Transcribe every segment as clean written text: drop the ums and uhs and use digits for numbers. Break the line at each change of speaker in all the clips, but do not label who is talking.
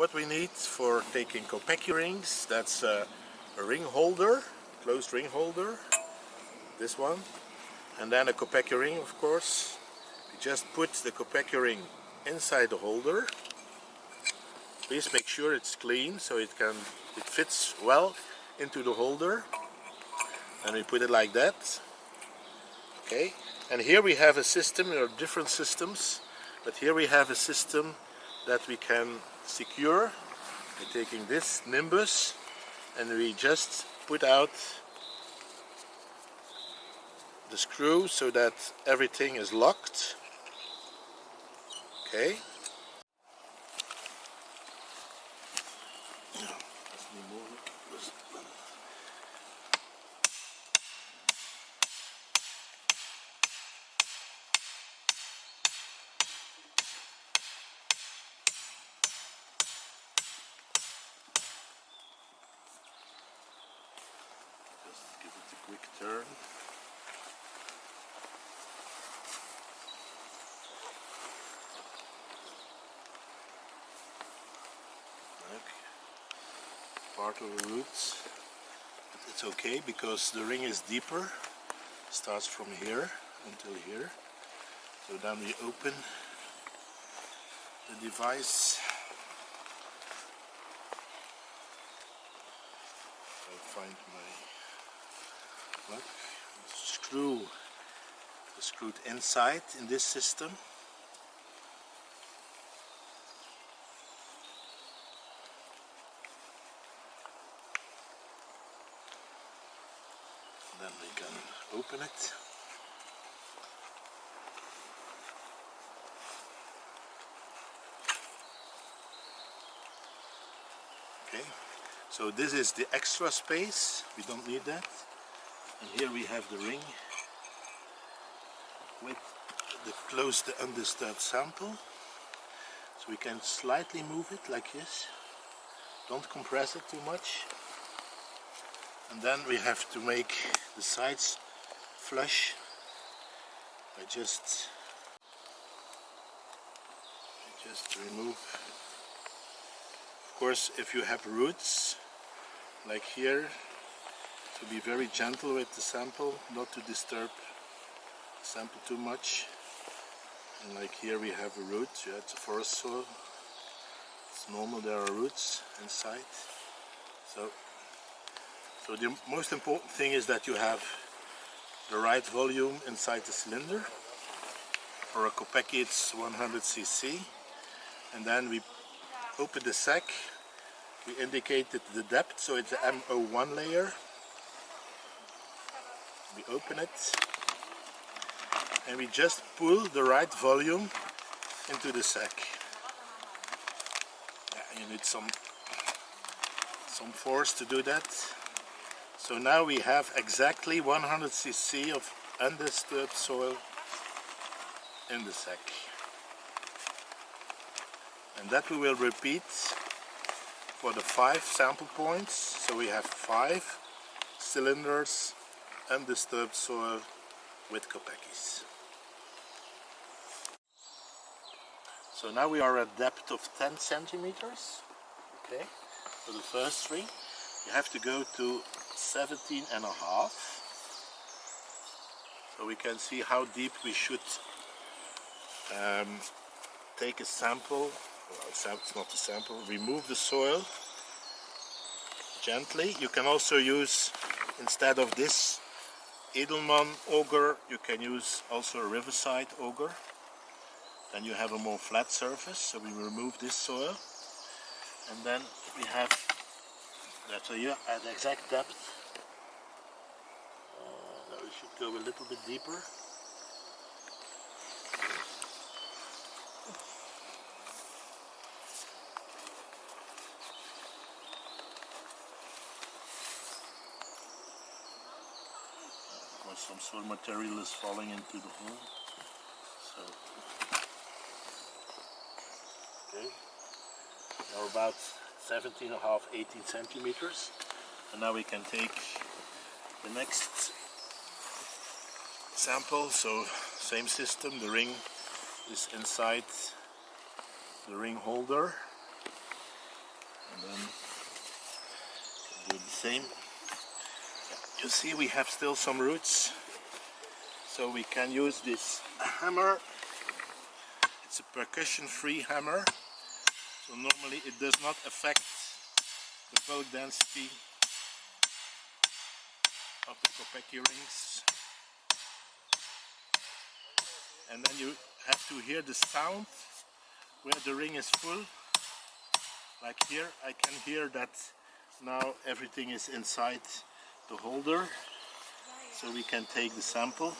what we need for taking Kopecky rings, that's a ring holder, closed ring holder, this one, and then a Kopecky ring, of course. You just put the Kopecky ring inside the holder. Please make sure it's clean so it fits well into the holder, and we put it like that. Okay, and here we have a system. There are different systems, but here we have a system that we can secure by taking this nimbus, and we just put out the screw so that everything is locked. Okay. Give it a quick turn. Part of the roots, but it's okay because the ring is deeper. It starts from here until here. So then we open the device. I'll find my plug. Screw is screwed inside in this system. Then we can open it. Okay, so this is the extra space, we don't need that. And here we have the ring with the closed undisturbed sample. So we can slightly move it like this. Don't compress it too much. And then we have to make the sides flush by just remove. Of course, if you have roots like here, to be very gentle with the sample, not to disturb the sample too much. And like here we have a root, yeah, it's a forest soil. It's normal, there are roots inside. So the most important thing is that you have the right volume inside the cylinder. For a Kopecky it's 100 cc. And then we open the sack. We indicated the depth, so it's an MO1 layer. We open it and we just pull the right volume into the sack. Yeah, you need some force to do that. So now we have exactly 100 cc of undisturbed soil in the sack. And that we will repeat for the 5 sample points. So we have 5 cylinders undisturbed soil with Kopeckys. So now we are at depth of 10 centimeters. Okay, for the first 3. You have to go to 17.5, so we can see how deep we should take a sample. Well, it's not a sample. Remove the soil gently. You can also use, instead of this Edelman auger, you can use also a Riverside auger. Then you have a more flat surface. So we remove this soil, and then we have that here at the exact depth. Now we should go a little bit deeper. Of course, some soil material is falling into the hole. So, okay, now about 17.5, 18 centimeters, and now we can take the next sample. So same system, the ring is inside the ring holder, And then do the same. You see we have still some roots, so we can use this hammer. It's a percussion free hammer, so normally it does not affect the bulk density of the Kopecky rings. And then you have to hear the sound where the ring is full. Like here, I can hear that now everything is inside the holder, so we can take the sample.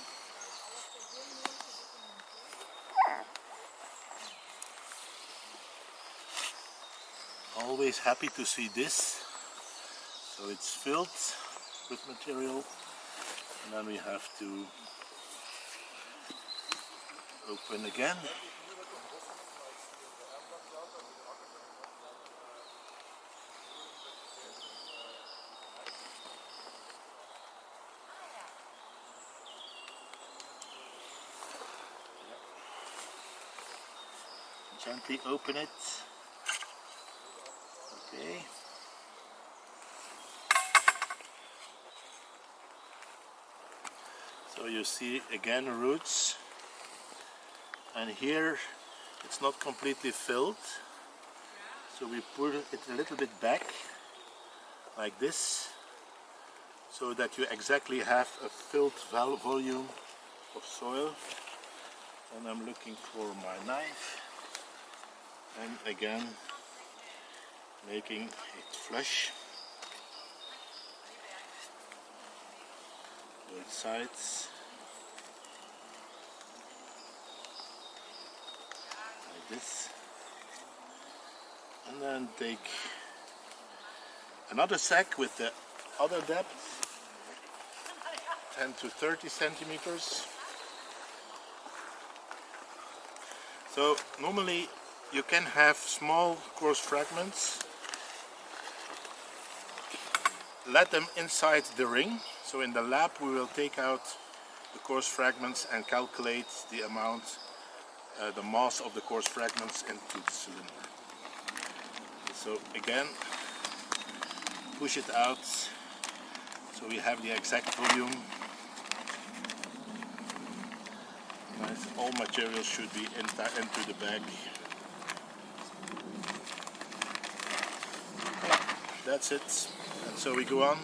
Always happy to see this. So it's filled with material, and then we have to open again. Gently open it. Okay. So you see again roots, and here it's not completely filled, so we put it a little bit back like this, so that you exactly have a filled volume of soil. And I'm looking for my knife, and again making it flush, both sides, like this, and then take another sack with the other depth, 10 to 30 centimeters. So normally you can have small coarse fragments, let them inside the ring. So in the lab we will take out the coarse fragments and calculate the amount, the mass of the coarse fragments into the cylinder. So again, push it out so we have the exact volume. Nice. All materials should be into the bag. That's it. And so we go on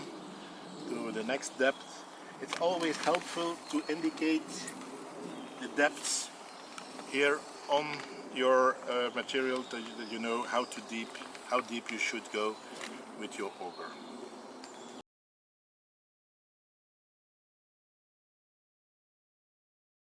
to the next depth. It's always helpful to indicate the depths here on your material, that you know how deep you should go with your auger.